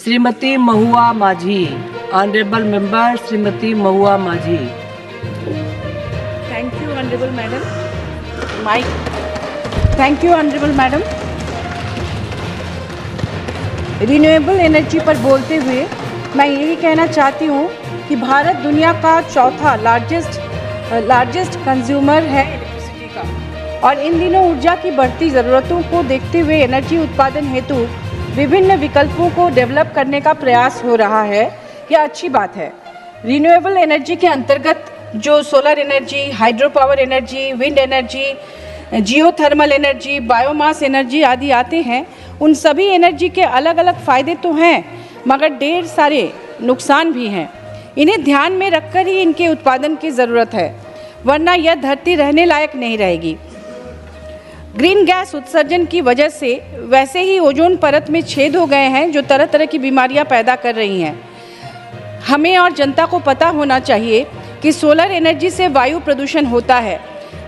श्रीमती महुआ माझी, honourable member Shrimati Mahua Majhi. Thank you honourable madam. Mike. Thank you honourable madam. Renewable energy पर बोलते हुए मैं यही कहना चाहती हूँ कि भारत दुनिया का चौथा लार्जेस्ट कंज्यूमर है इलेक्ट्रिसिटी का, और इन दिनों ऊर्जा की बढ़ती ज़रूरतों को देखते हुए एनर्जी उत्पादन हेतु विभिन्न विकल्पों को डेवलप करने का प्रयास हो रहा है। यह अच्छी बात है। रिन्यूएबल एनर्जी के अंतर्गत जो solar energy, hydro power energy, wind energy, geothermal energy, biomass energy आदि आते हैं, उन सभी एनर्जी के अलग अलग फ़ायदे तो हैं, मगर ढेर सारे नुकसान भी हैं। इन्हें ध्यान में रखकर ही इनके उत्पादन की ज़रूरत है, वरना यह धरती रहने लायक नहीं रहेगी। ग्रीन गैस उत्सर्जन की वजह से वैसे ही ओजोन परत में छेद हो गए हैं, जो तरह तरह की बीमारियां पैदा कर रही हैं। हमें और जनता को पता होना चाहिए कि सोलर एनर्जी से वायु प्रदूषण होता है,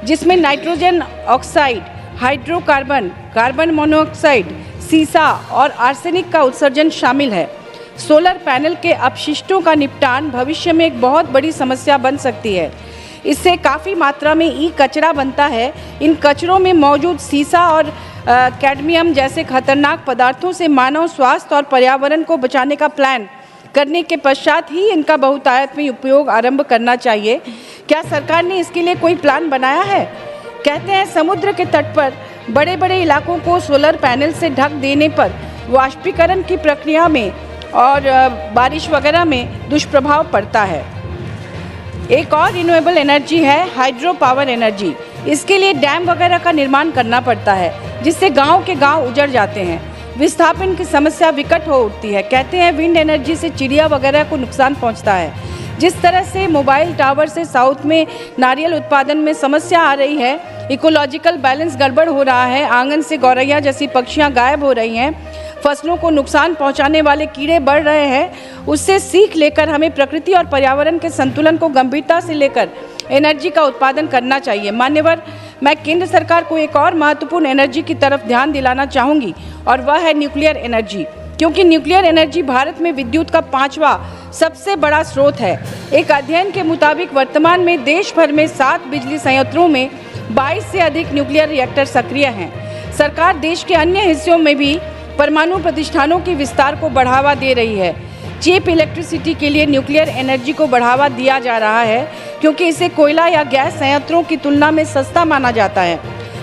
जिसमें nitrogen oxide, hydrocarbon, carbon monoxide, सीसा और आर्सेनिक का उत्सर्जन शामिल है। सोलर पैनल के अपशिष्टों का निपटान भविष्य में एक बहुत बड़ी समस्या बन सकती है। इससे काफ़ी मात्रा में ई कचरा बनता है। इन कचरों में मौजूद सीसा और कैडमियम जैसे खतरनाक पदार्थों से मानव स्वास्थ्य और पर्यावरण को बचाने का प्लान करने के पश्चात ही इनका बहुतायत में उपयोग आरंभ करना चाहिए। क्या सरकार ने इसके लिए कोई प्लान बनाया है? कहते हैं समुद्र के तट पर बड़े बड़े इलाकों को सोलर पैनल से ढक देने पर वाष्पीकरण की प्रक्रिया में और बारिश वगैरह में दुष्प्रभाव पड़ता है। एक और रिन्यूएबल एनर्जी है हाइड्रो पावर एनर्जी। इसके लिए डैम वगैरह का निर्माण करना पड़ता है, जिससे गांव के गांव उजड़ जाते हैं। विस्थापन की समस्या विकट हो उठती है। कहते हैं विंड एनर्जी से चिड़िया वगैरह को नुकसान पहुंचता है। जिस तरह से मोबाइल टावर से साउथ में नारियल उत्पादन में समस्या आ रही है, इकोलॉजिकल बैलेंस गड़बड़ हो रहा है, आंगन से गौरैया जैसी पक्षियां गायब हो रही हैं, फसलों को नुकसान पहुंचाने वाले कीड़े बढ़ रहे हैं, उससे सीख लेकर हमें प्रकृति और पर्यावरण के संतुलन को गंभीरता से लेकर एनर्जी का उत्पादन करना चाहिए। मान्यवर, मैं केंद्र सरकार को एक और महत्वपूर्ण एनर्जी की तरफ ध्यान दिलाना चाहूँगी, और वह है न्यूक्लियर एनर्जी, क्योंकि न्यूक्लियर एनर्जी भारत में विद्युत का 5वां सबसे बड़ा स्रोत है। एक अध्ययन के मुताबिक वर्तमान में देश भर में 7 बिजली संयंत्रों में 22 से अधिक न्यूक्लियर रिएक्टर सक्रिय हैं। सरकार देश के अन्य हिस्सों में भी परमाणु प्रतिष्ठानों के विस्तार को बढ़ावा दे रही है। चीप इलेक्ट्रिसिटी के लिए न्यूक्लियर एनर्जी को बढ़ावा दिया जा रहा है, क्योंकि इसे कोयला या गैस संयंत्रों की तुलना में सस्ता माना जाता है।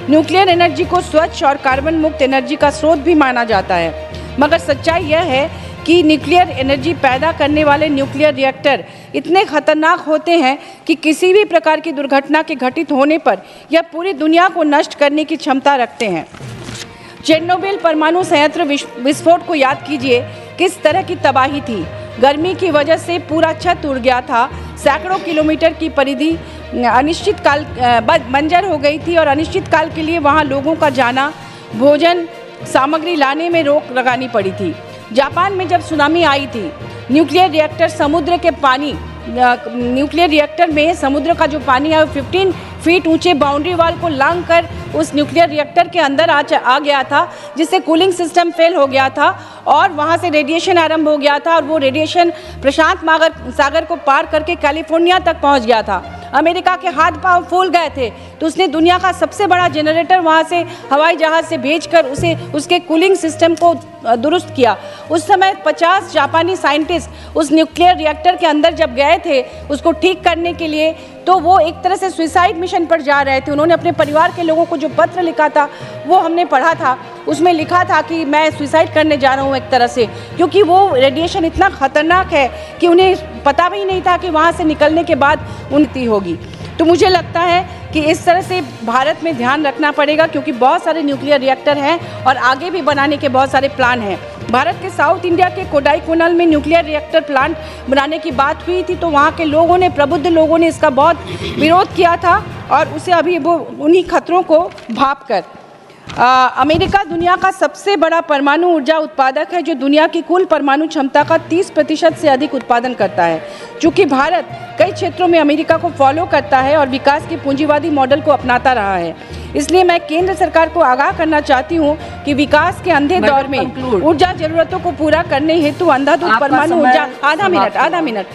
न्यूक्लियर एनर्जी को स्वच्छ और कार्बन मुक्त एनर्जी का स्रोत भी माना जाता है। मगर सच्चाई यह है कि न्यूक्लियर एनर्जी पैदा करने वाले न्यूक्लियर रिएक्टर इतने खतरनाक होते हैं कि किसी भी प्रकार की दुर्घटना के घटित होने पर यह पूरी दुनिया को नष्ट करने की क्षमता रखते हैं। चेरनोबिल परमाणु संयंत्र विस्फोट को याद कीजिए, किस तरह की तबाही थी। गर्मी की वजह से पूरा छत उड़ गया था। सैकड़ों किलोमीटर की परिधि अनिश्चित काल बंजर हो गई थी, और अनिश्चित काल के लिए वहां लोगों का जाना, भोजन सामग्री लाने में रोक लगानी पड़ी थी। जापान में जब सुनामी आई थी, न्यूक्लियर रिएक्टर में समुद्र का जो पानी है 15 फीट ऊंचे बाउंड्री वाल को लांघ कर उस न्यूक्लियर रिएक्टर के अंदर आ गया था, जिससे कूलिंग सिस्टम फेल हो गया था और वहां से रेडिएशन आरंभ हो गया था, और वो रेडिएशन प्रशांत सागर को पार करके कैलिफोर्निया तक पहुंच गया था। अमेरिका के हाथ पांव फूल गए थे, तो उसने दुनिया का सबसे बड़ा जनरेटर वहां से हवाई जहाज से भेजकर उसके कूलिंग सिस्टम को दुरुस्त किया। उस समय 50 जापानी साइंटिस्ट उस न्यूक्लियर रिएक्टर के अंदर जब गए थे उसको ठीक करने के लिए, तो वो एक तरह से सुसाइड मिशन पर जा रहे थे। उन्होंने अपने परिवार के लोगों को जो पत्र लिखा था वो हमने पढ़ा था। उसमें लिखा था कि मैं सुसाइड करने जा रहा हूँ एक तरह से, क्योंकि वो रेडिएशन इतना खतरनाक है कि उन्हें पता भी नहीं था कि वहाँ से निकलने के बाद उन्नति होगी। तो मुझे लगता है कि इस तरह से भारत में ध्यान रखना पड़ेगा, क्योंकि बहुत सारे न्यूक्लियर रिएक्टर हैं और आगे भी बनाने के बहुत सारे प्लान हैं। भारत के साउथ इंडिया के कोडाईकनाल में न्यूक्लियर रिएक्टर प्लांट बनाने की बात हुई थी, तो वहाँ के लोगों ने, प्रबुद्ध लोगों ने इसका बहुत विरोध किया था, और उसे अभी वो उन्हीं खतरों को भाप कर अमेरिका दुनिया का सबसे बड़ा परमाणु ऊर्जा उत्पादक है, जो दुनिया की कुल परमाणु क्षमता का 30% से अधिक उत्पादन करता है। चूँकि भारत कई क्षेत्रों में अमेरिका को फॉलो करता है और विकास के पूंजीवादी मॉडल को अपनाता रहा है, इसलिए मैं केंद्र सरकार को आगाह करना चाहती हूँ कि विकास के अंधे दौर में conclude. ऊर्जा जरूरतों को पूरा करने हेतु अंधाधुंध आपका परमाणु समय ऊर्जा समाप्त आधा मिनट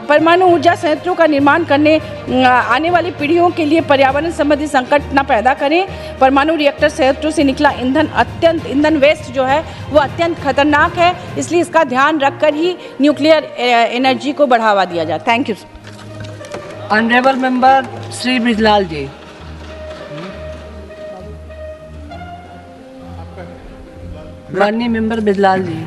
परमाणु ऊर्जा संयंत्रों का निर्माण करने आने वाली पीढ़ियों के लिए पर्यावरण संबंधी संकट न पैदा करें। परमाणु रिएक्टर संयंत्रों से निकला ईंधन वेस्ट जो है वो अत्यंत खतरनाक है, इसलिए इसका ध्यान रखकर ही न्यूक्लियर एनर्जी को बढ़ावा दिया जाए। Thank you. Honourable member Shri Brijlal ji. माननीय मेंबर ब्रिजलाल जी।